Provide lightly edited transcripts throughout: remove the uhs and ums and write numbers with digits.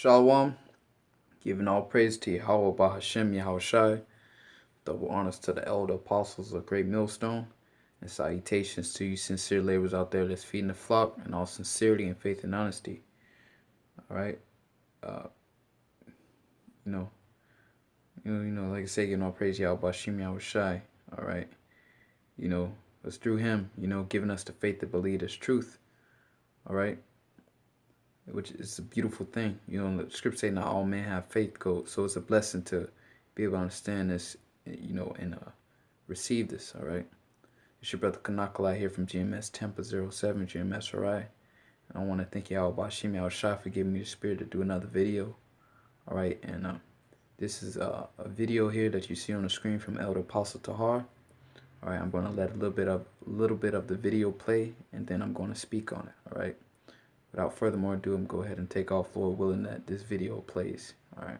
Shalom, giving all praise to Yahweh Bahashem Yahushai, double honors to the elder apostles of Great Millstone, and salutations to you sincere laborers out there that's feeding the flock in all sincerity and faith and honesty. All right, uh, you know, like I say, giving all praise to Yahweh Bahashem Yahushai. All right, it's through Him, giving us the faith to believe this truth. All right. Which is a beautiful thing. The scripture say not all men have faith, so it's a blessing to be able to understand this, and receive this, all right? It's your brother Kanakalai here from GMS Tampa 07, GMS, all right? And I want to thank y'all about Shimi Al-Shai for giving me the spirit to do another video, all right? And this is a video here that you see on the screen from Elder Apostle Tahar. All right, I'm going to let a little bit of the video play, and then I'm going to speak on it, all right? Without further more ado, I'm going to go ahead and take off, Lord willing, that this video plays. All right.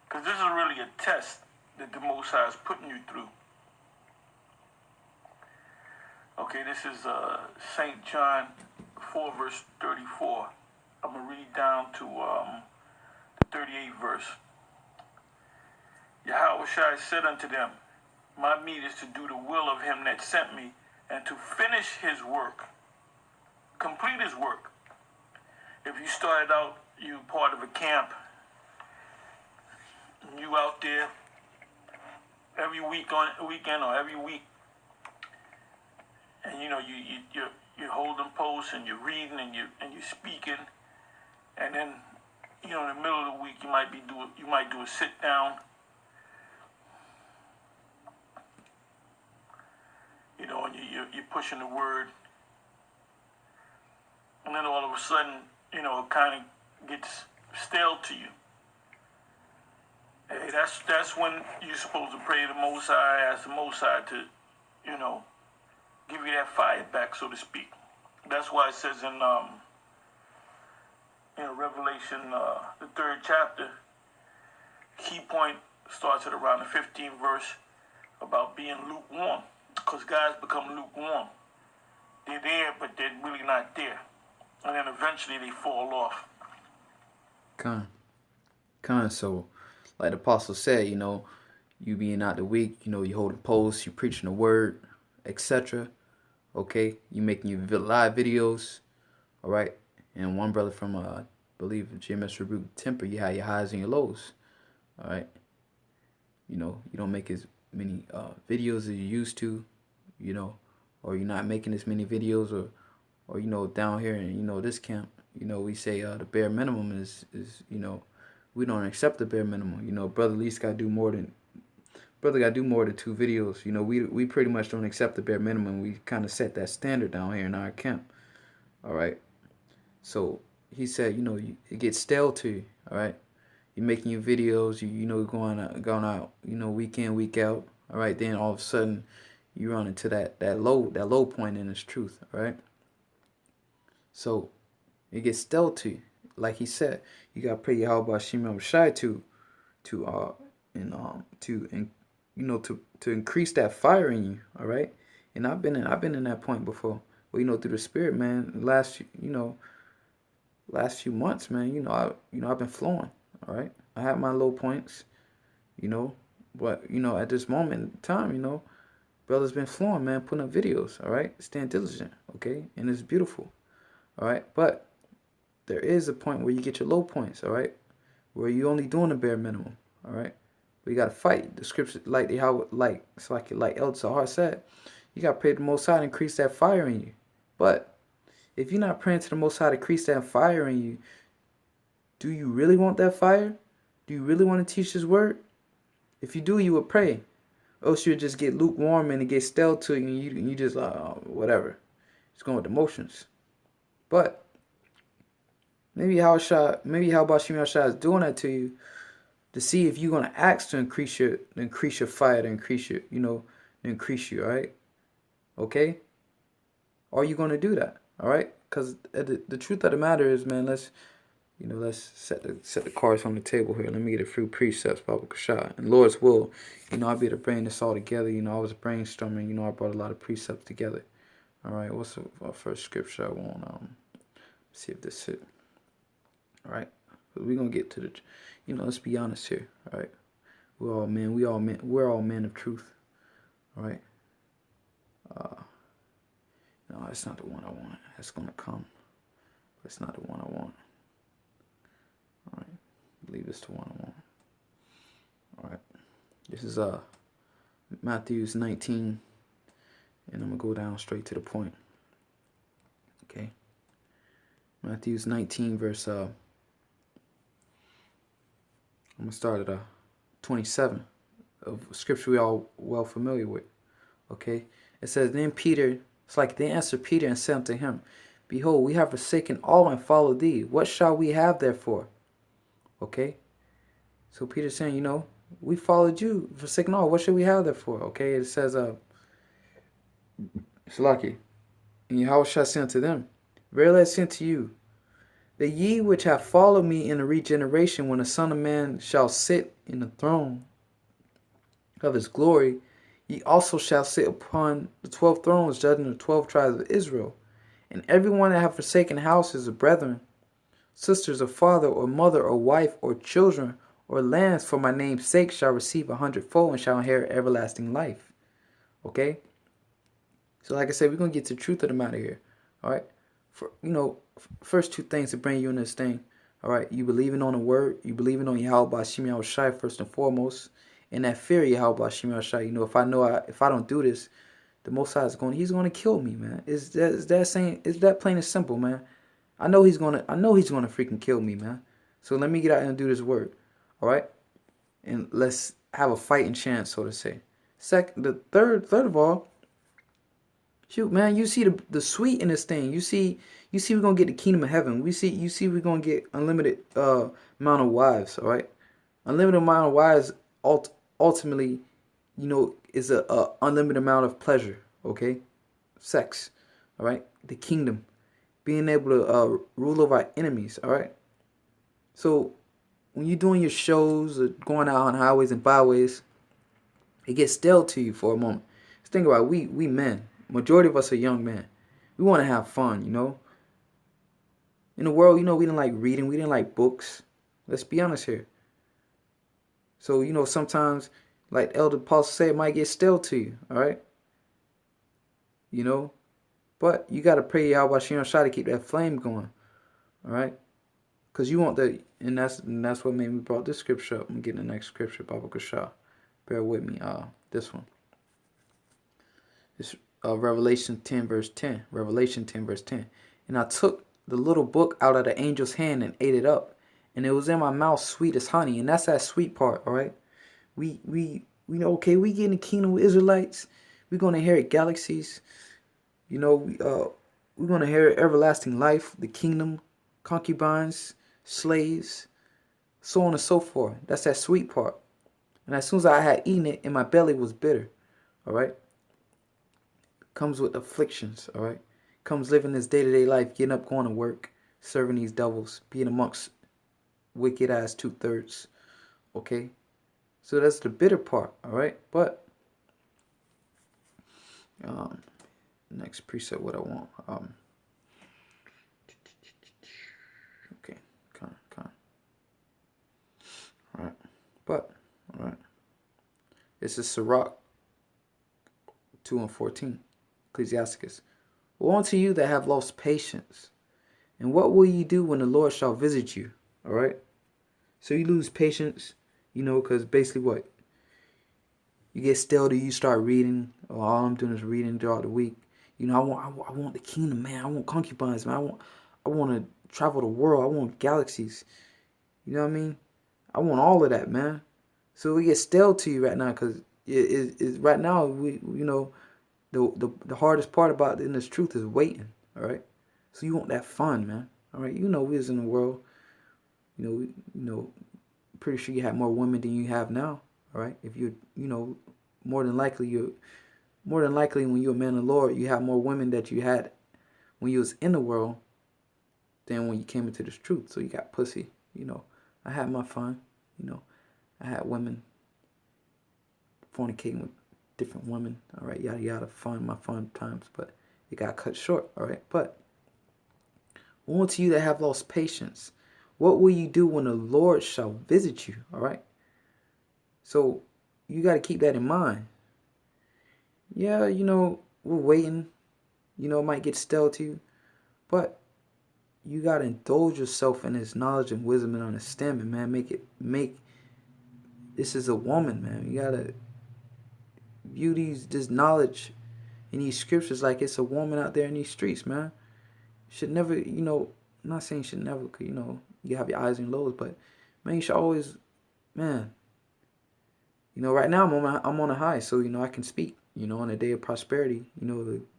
Because this is really a test that the Most High is putting you through. Okay, this is St. John 4, verse 34. I'm going to read down to the 38th verse. Yahweh said unto them, my meat is to do the will of him that sent me, and to finish his work, complete his work. If you started out, you part of a camp, and you out there every weekend or every week, and you're holding posts and you're reading and you're speaking, and then in the middle of the week you might do a sit down. And you're pushing the word, and then all of a sudden, it kind of gets stale to you. Hey, that's when you're supposed to pray to the Most High, ask the Most High to, give you that fire back, so to speak. That's why it says in Revelation, the 3rd chapter, key point starts at around the 15th verse about being lukewarm. Because guys become lukewarm. They're there, but they're really not there. And then eventually they fall off. So, like the apostle said, you being out the week, you holding posts, you preaching the word, etc. Okay? You making your live videos, all right? And one brother from, I believe, GMS Rebuke Temper, you have your highs and your lows, all right? You don't make as many videos as you used to, or you're not making as many videos, or down here in this camp, we say the bare minimum is we don't accept the bare minimum. Brother at least got to do more than 2 videos. We pretty much don't accept the bare minimum. We kind of set that standard down here in our camp, all right? So he said, it gets stale to you, all right? You're making your videos, going out, week in, week out. All right, then all of a sudden you run into that low point in this truth. All right. So it gets stale to you. Like he said, you gotta pray Yahweh Shema Shai to increase that fire in you. All right. And I've been in that point before. Well, through the Spirit, man. Last few months, man. I've been flowing. All right. I have my low points. But, at this moment in time, brother's been flowing, man, putting up videos, all right? Staying diligent, okay? And it's beautiful, all right? But there is a point where you get your low points, all right? Where you only doing the bare minimum, all right? We got to fight. The scripture, like Elder Sahar said, you got to pray to the Most High to increase that fire in you. But if you're not praying to the Most High to increase that fire in you, do you really want that fire? Do you really want to teach His word? If you do, you would pray. Else you'll just get lukewarm and it gets stale to you, and you just whatever. It's going with the motions. But maybe how about Shemi Shai is doing that to you to see if you're gonna ask to increase your fire, to increase you, all right? Okay? Are you gonna do that? All right? Because the truth of the matter is, man, let's set the cards on the table here. Let me get a few precepts, Baba Kashah. And Lord's will, I'll be able to bring this all together. I was brainstorming, I brought a lot of precepts together. All right, what's the first scripture I want? See if this it. All right, we're gonna get to the, let's be honest here. All right, we're all men. We're all men of truth. All right. No, that's not the one I want. That's gonna come. That's not the one I want. All right, I believe it's the one I want. All right, this is Matthew's 19, and I'm gonna go down straight to the point. Okay, Matthew's 19 verse I'm gonna start at 27 of scripture we all well familiar with. Okay, it says, then Peter, it's like they answered Peter and said unto him, behold, we have forsaken all and followed thee. What shall we have therefore? Okay, so Peter's saying, we followed you, forsaken all. What should we have therefore? Okay, it says, it's lucky. And Yahweh shall say unto them, verily I say unto you, that ye which have followed me in the regeneration, when the Son of Man shall sit in the throne of his glory, ye also shall sit upon the 12 thrones, judging the 12 tribes of Israel. And every one that have forsaken houses or brethren, sisters or father or mother or wife or children or lands for my name's sake shall receive 100-fold and shall inherit everlasting life. Okay? So like I said, we're going to get to the truth of the matter here. All right? First two things to bring you in this thing. All right? You believing on the word. You believing on Yahweh Bashim Yahweh Shai first and foremost. And that fear of Yahweh Bashim Yahweh Shai. If I don't do this, the Most High he's going to kill me, man. Is that plain and simple, man? I know he's gonna freaking kill me, man. So let me get out and do this work. All right? And let's have a fighting chance, so to say. Third of all, shoot, man, you see the sweet in this thing. You see we're gonna get the kingdom of heaven. You see we're gonna get unlimited amount of wives, all right? Unlimited amount of wives ultimately, is a unlimited amount of pleasure, okay? Sex, all right? The kingdom. Being able to rule over our enemies, all right? So when you're doing your shows or going out on highways and byways, it gets stale to you for a moment. Just think about it. We men. Majority of us are young men. We want to have fun, In the world, we didn't like reading. We didn't like books. Let's be honest here. So, sometimes, like Elder Paul said, it might get stale to you, all right? But you got to pray Yahweh Shem Shai to keep that flame going, all right? Because you want and that's what made me brought this scripture up. I'm getting the next scripture, Baba Kashah. Bear with me, this one. This Revelation 10 verse 10. Revelation 10 verse 10. And I took the little book out of the angel's hand and ate it up, and it was in my mouth sweet as honey. And that's that sweet part, all right? We okay, we get in the kingdom with Israelites. We're gonna inherit galaxies. We're gonna inherit everlasting life, the kingdom, concubines, slaves, so on and so forth. That's that sweet part. And as soon as I had eaten it, and my belly was bitter, all right? Comes with afflictions, all right? Comes living this day-to-day life, getting up, going to work, serving these devils, being amongst wicked-ass 2/3, okay? So that's the bitter part, all right? But, next precept, what I want. Okay, kind. All right, but, all right. This is Sirach 2 and 14, Ecclesiasticus. Woe unto you that have lost patience, and what will ye do when the Lord shall visit you? All right? So you lose patience, because basically what? You get stale to you start reading. Oh, all I'm doing is reading throughout the week. I want the kingdom, man. I want concubines, man. I want to travel the world. I want galaxies. You know what I mean? I want all of that, man. So it gets stale to you right now, because right now the hardest part about in this truth is waiting. All right. So you want that fun, man. All right. We was in the world. Pretty sure you had more women than you have now. All right. If more than likely when you're a man of the Lord, you have more women that you had when you was in the world than when you came into this truth. So you got pussy. I had my fun. I had women fornicating with different women. All right, yada yada, my fun times. But it got cut short, all right? But woe unto you that have lost patience. What will you do when the Lord shall visit you, all right? So you got to keep that in mind. Yeah, we're waiting. It might get stale to you, but you got to indulge yourself in his knowledge and wisdom and understanding, man. This is a woman, man. You got to view this knowledge in these scriptures like it's a woman out there in these streets, man. Should never, I'm not saying should never, cause you have your highs and lows, but man, you should always, man. Right now I'm on a high, so I can speak. On a day of prosperity,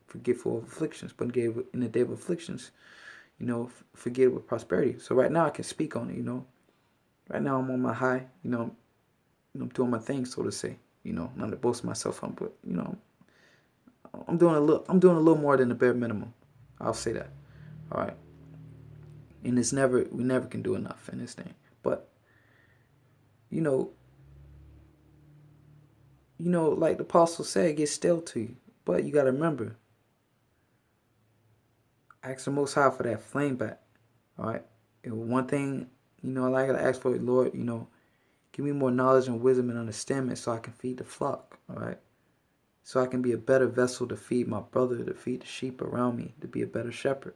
forgetful of afflictions, but in the day of afflictions, forget with prosperity. So right now I can speak on it. Right now I'm on my high. I'm doing my thing, so to say. Not to boast myself on, but I'm doing a little more than the bare minimum. I'll say that. All right. And we never can do enough in this thing. But like the apostle said, it gets stale to you. But you gotta remember, ask the Most High for that flame back. All right. And one thing, I gotta ask for it, Lord. Give me more knowledge and wisdom and understanding so I can feed the flock. All right. So I can be a better vessel to feed my brother, to feed the sheep around me, to be a better shepherd.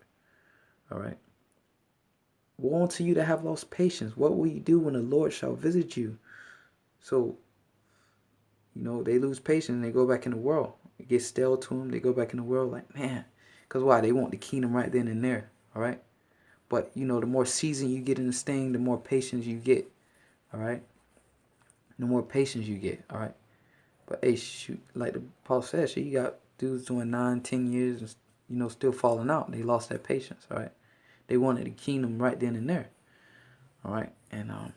All right. Woe unto you that have lost patience. What will you do when the Lord shall visit you? So, they lose patience and they go back in the world. It gets stale to them. They go back in the world like, man. Because why? They want the kingdom right then and there. All right. But, the more seasoned you get in this thing, the more patience you get. All right. The more patience you get. All right. But, hey, shoot, like the Paul said, you got dudes doing 9, 10 years and, still falling out. They lost that patience. All right. They wanted the kingdom right then and there. All right. And I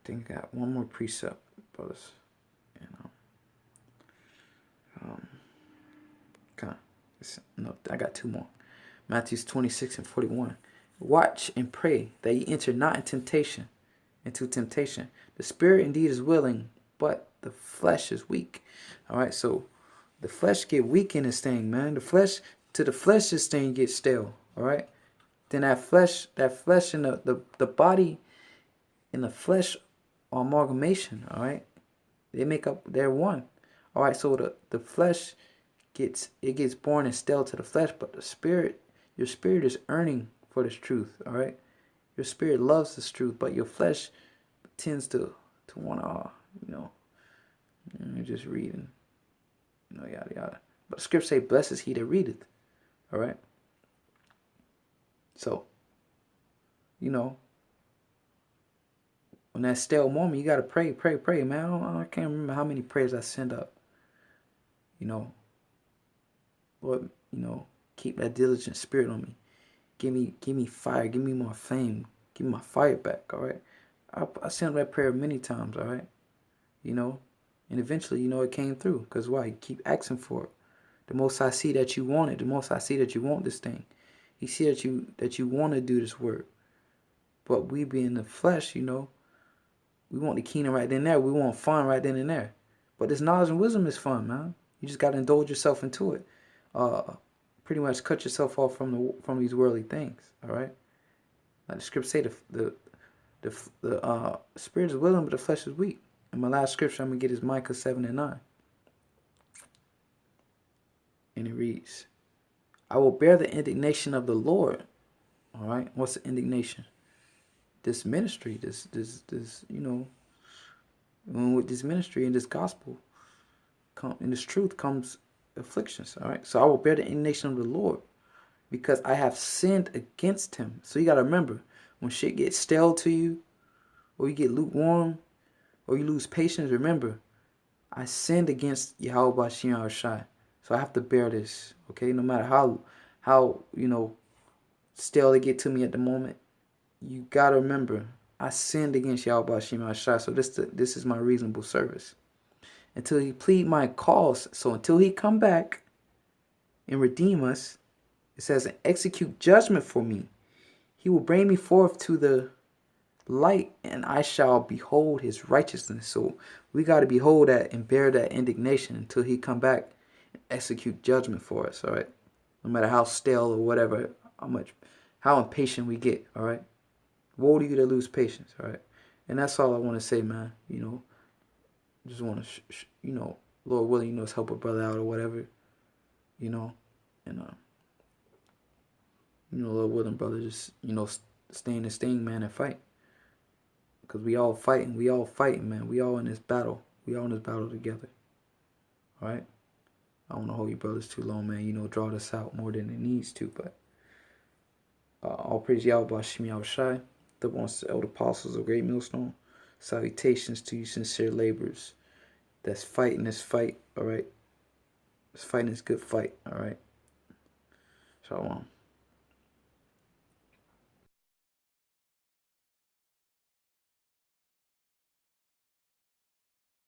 think I got one more precept, brothers. And no, I got two more. Matthew 26 and 41. Watch and pray that ye enter not into temptation. The spirit indeed is willing, but the flesh is weak. All right, so the flesh get weak in this thing, man. The flesh, this thing gets stale. All right, then that flesh and the body and the flesh are amalgamation. All right, they're one. All right, so the flesh gets born and stale to the flesh, but your spirit is yearning for this truth. All right, your spirit loves this truth, but your flesh tends to want to just read and yada yada. But the scripture say, "Blessed is he that readeth." All right. So, on that stale moment, you gotta pray, man. I can't remember how many prayers I send up. Lord, keep that diligent spirit on me. Give me fire. Give me more flame. Give me my fire back. All right. I sent that prayer many times. All right. And eventually, it came through. Cause why? You keep asking for it. The most I see that you want it. The most I see that you want this thing. He see that you want to do this work. But we being the flesh, we want the kingdom right then and there. We want fun right then and there. But this knowledge and wisdom is fun, man. You just got to indulge yourself into it. Pretty much cut yourself off from these worldly things. All right. Like the scripture say, the spirit is willing, but the flesh is weak. And my last scripture I'm gonna get is Micah 7 and 9, and it reads, "I will bear the indignation of the Lord." All right. What's the indignation? This ministry, this with this ministry and this gospel, in this truth comes afflictions. All right. So I will bear the indignation of the Lord because I have sinned against him. So you got to remember, when shit gets stale to you, or you get lukewarm, or you lose patience, remember, I sinned against Yahweh Bashim Arshai. So I have to bear this. Okay. No matter how stale they get to me at the moment, you got to remember, I sinned against Yahweh Bashim Arshai. So this is my reasonable service. Until he plead my cause. So until he come back and redeem us, it says, and execute judgment for me. He will bring me forth to the light, and I shall behold his righteousness. So we got to behold that and bear that indignation until he come back execute judgment for us, all right? No matter how stale or whatever, how impatient we get, all right? Woe to you that lose patience, all right? And that's all I want to say, man. Just want to, Lord willing, let's help a brother out or whatever, you know, and Lord willing, brother, just stay in this thing, man, and fight, because we all fighting, man. We all in this battle. We all in this battle together, all right? I don't want to hold you brothers too long, man. Draw this out more than it needs to, but all praise Yahweh Shemi Yahushai, the ones elder apostles of Great Millstone. Salutations to you, sincere laborers that's fighting this fight, all right? This fighting this good fight, all right? Shalom.